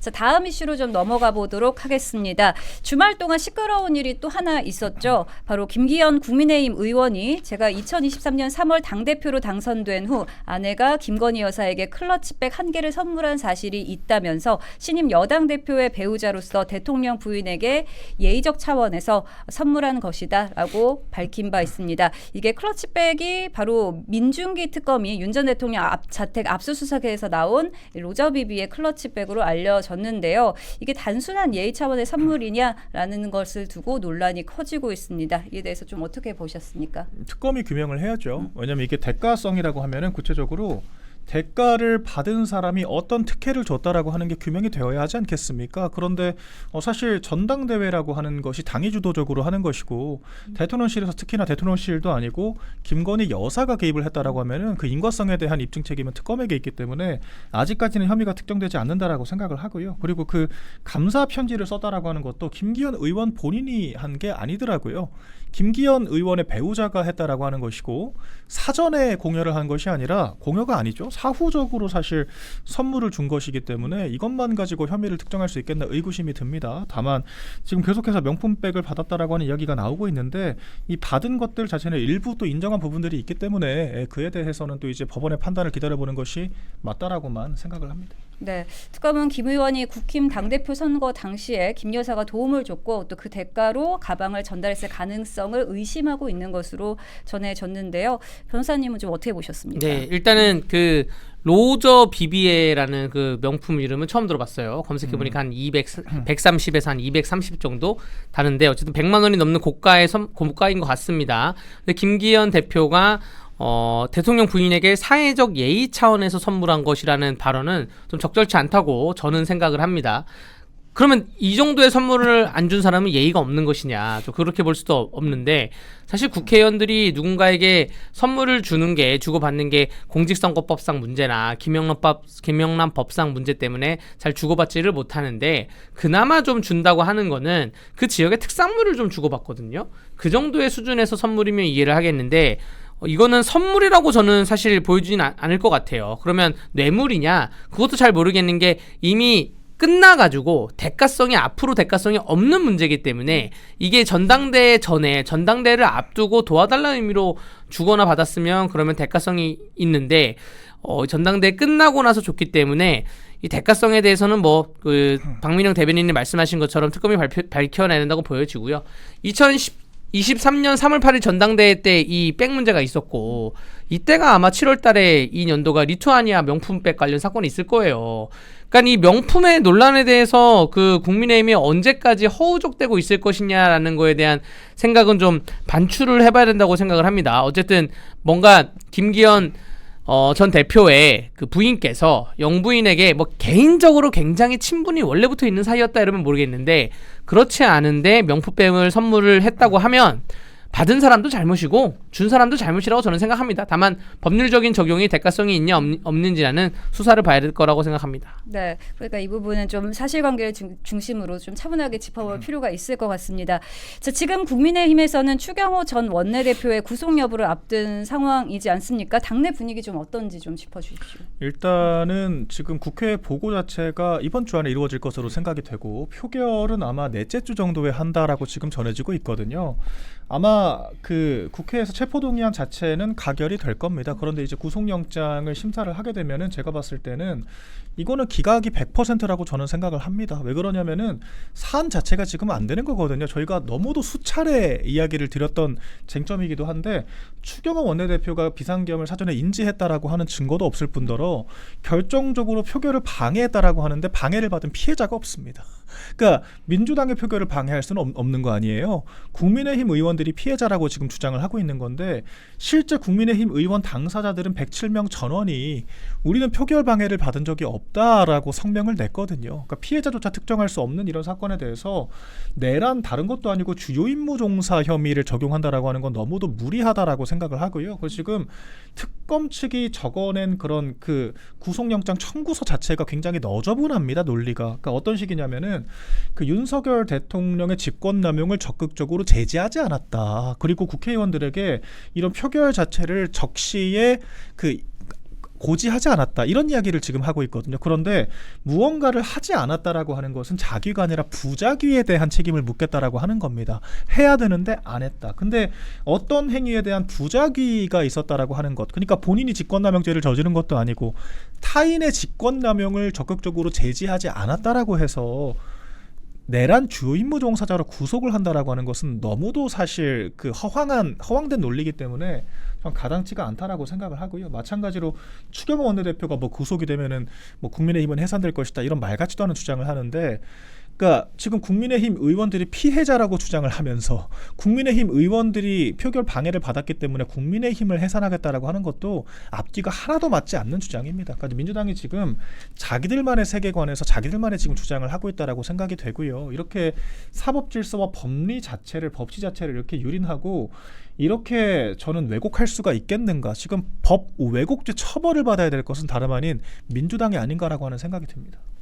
자, 다음 이슈로 좀 넘어가 보도록 하겠습니다. 주말 동안 시끄러운 일이 또 하나 있었죠. 바로 김기현 국민의힘 의원이 제가 2023년 3월 당대표로 당선된 후 아내가 김건희 여사에게 클러치백 1개를 선물한 사실이 있다면서 신임 여당 대표의 배우자로서 대통령 부인에게 예의적 차원에서 선물한 것이다라고 밝힌 바 있습니다. 이게 클러치백이 바로 민중기 특검이 윤 전 대통령 자택 압수수색에서 나온 로저비비의 클러치백으로 알려졌는데요. 이게 단순한 예의 차원의 선물이냐라는 것을 두고 논란이 커지고 있습니다. 이에 대해서 좀 어떻게 보셨습니까? 특검이 규명을 해야죠. 왜냐하면 이게 대가성이라고 하면은 구체적으로 대가를 받은 사람이 어떤 특혜를 줬다라고 하는 게 규명이 되어야 하지 않겠습니까? 그런데 사실 전당대회라고 하는 것이 당이 주도적으로 하는 것이고 대통령실에서 특히나 대통령실도 아니고 김건희 여사가 개입을 했다라고 하면은 그 인과성에 대한 입증 책임은 특검에게 있기 때문에 아직까지는 혐의가 특정되지 않는다라고 생각을 하고요. 그리고 그 감사 편지를 썼다라고 하는 것도 김기현 의원 본인이 한 게 아니더라고요. 김기현 의원의 배우자가 했다라고 하는 것이고 사전에 공여를 한 것이 아니라 공여가 아니죠. 사후적으로 사실 선물을 준 것이기 때문에 이것만 가지고 혐의를 특정할 수 있겠나 의구심이 듭니다. 다만 지금 계속해서 명품백을 받았다라고 하는 이야기가 나오고 있는데 이 받은 것들 자체는 일부 또 인정한 부분들이 있기 때문에 그에 대해서는 또 이제 법원의 판단을 기다려보는 것이 맞다라고만 생각을 합니다. 네, 특검은 김 의원이 국힘 당대표 선거 당시에 김 여사가 도움을 줬고 또 그 대가로 가방을 전달했을 가능성을 의심하고 있는 것으로 전해졌는데요. 변호사님은 좀 어떻게 보셨습니까? 네, 일단은 그 로저 비비에라는 그 명품 이름은 처음 들어봤어요. 검색해보니까 한 130에서 한 230 정도 다른데 어쨌든 100만 원이 넘는 고가인 것 같습니다. 근데 김기현 대표가 대통령 부인에게 사회적 예의 차원에서 선물한 것이라는 발언은 좀 적절치 않다고 저는 생각을 합니다. 그러면 이 정도의 선물을 안 준 사람은 예의가 없는 것이냐, 좀 그렇게 볼 수도 없는데, 사실 국회의원들이 누군가에게 선물을 주는 게, 주고받는 게 공직선거법상 문제나 김영란 법상 문제 때문에 잘 주고받지를 못하는데, 그나마 좀 준다고 하는 거는 그 지역의 특산물을 좀 주고받거든요. 그 정도의 수준에서 선물이면 이해를 하겠는데, 이거는 선물이라고 저는 사실 보여주진 않을 것 같아요. 그러면 뇌물이냐? 그것도 잘 모르겠는 게 이미 끝나가지고 앞으로 대가성이 없는 문제이기 때문에 이게 전당대회 전에 전당대회를 앞두고 도와달라는 의미로 주거나 받았으면 그러면 대가성이 있는데 전당대회 끝나고 나서 줬기 때문에 이 대가성에 대해서는 뭐 그 박민영 대변인이 말씀하신 것처럼 특검이 밝혀내야 된다고 보여지고요. 2023년 3월 8일 전당대회 때 이 백 문제가 있었고 이때가 아마 7월 달에 이 년도가 리투아니아 명품백 관련 사건이 있을 거예요. 그러니까 이 명품의 논란에 대해서 그 국민의힘이 언제까지 허우적대고 있을 것이냐라는 거에 대한 생각은 좀 반출을 해봐야 된다고 생각을 합니다. 어쨌든 뭔가 김기현 전 대표의 그 부인께서 영부인에게 뭐 개인적으로 굉장히 친분이 원래부터 있는 사이였다 이러면 모르겠는데 그렇지 않은데 명품백을 선물을 했다고 하면 받은 사람도 잘못이고 준 사람도 잘못이라고 저는 생각합니다. 다만 법률적인 적용이 대가성이 있냐 없는지라는 수사를 봐야 될 거라고 생각합니다. 네, 그러니까 이 부분은 좀 사실관계를 중심으로 좀 차분하게 짚어볼 필요가 있을 것 같습니다. 자, 지금 국민의힘에서는 추경호 전 원내대표의 구속 여부를 앞둔 상황이지 않습니까? 당내 분위기 좀 어떤지 좀 짚어주십시오. 일단은 지금 국회 보고 자체가 이번 주 안에 이루어질 것으로 생각이 되고 표결은 아마 넷째 주 정도에 한다라고 지금 전해지고 있거든요. 아마 그 국회에서 체포동의안 자체는 가결이 될 겁니다. 그런데 이제 구속영장을 심사를 하게 되면은 제가 봤을 때는 이거는 기각이 100%라고 저는 생각을 합니다. 왜 그러냐면은 사안 자체가 지금 안 되는 거거든요. 저희가 너무도 수차례 이야기를 드렸던 쟁점이기도 한데 추경호 원내대표가 비상계엄을 사전에 인지했다라고 하는 증거도 없을 뿐더러 결정적으로 표결을 방해했다라고 하는데 방해를 받은 피해자가 없습니다. 그러니까 민주당의 표결을 방해할 수는 없는 거 아니에요. 국민의힘 의원들이 피해자라고 지금 주장을 하고 있는 건데 실제 국민의힘 의원 당사자들은 107명 전원이 우리는 표결 방해를 받은 적이 없다라고 성명을 냈거든요. 그러니까 피해자조차 특정할 수 없는 이런 사건에 대해서 내란 다른 것도 아니고 주요 임무 종사 혐의를 적용한다라고 하는 건 너무도 무리하다라고 생각을 하고요. 그래서 지금 특검 측이 적어낸 그런 그 구속영장 청구서 자체가 굉장히 너저분합니다. 논리가. 그러니까 어떤 식이냐면은 그 윤석열 대통령의 직권남용을 적극적으로 제지하지 않았다. 그리고 국회의원들에게 이런 표결 자체를 적시에 그 고지하지 않았다 이런 이야기를 지금 하고 있거든요. 그런데 무언가를 하지 않았다라고 하는 것은 자기가 아니라 부자기에 대한 책임을 묻겠다라고 하는 겁니다. 해야 되는데 안 했다. 근데 어떤 행위에 대한 부자기가 있었다라고 하는 것, 그러니까 본인이 직권남용죄를 저지른 것도 아니고 타인의 직권남용을 적극적으로 제지하지 않았다라고 해서 내란 주요 임무 종사자로 구속을 한다라고 하는 것은 너무도 사실 그 허황된 논리이기 때문에 전 가당치가 않다라고 생각을 하고요. 마찬가지로 추경호 원내대표가 뭐 구속이 되면은 뭐 국민의힘은 해산될 것이다 이런 말 같지도 않은 주장을 하는데, 그러니까 지금 국민의힘 의원들이 피해자라고 주장을 하면서 국민의힘 의원들이 표결 방해를 받았기 때문에 국민의힘을 해산하겠다라고 하는 것도 앞뒤가 하나도 맞지 않는 주장입니다. 그러니까 민주당이 지금 자기들만의 세계관에서 자기들만의 지금 주장을 하고 있다라고 생각이 되고요. 이렇게 사법질서와 법치 자체를 이렇게 유린하고 이렇게 저는 왜곡할 수가 있겠는가? 지금 법 왜곡죄 처벌을 받아야 될 것은 다름 아닌 민주당이 아닌가라고 하는 생각이 듭니다.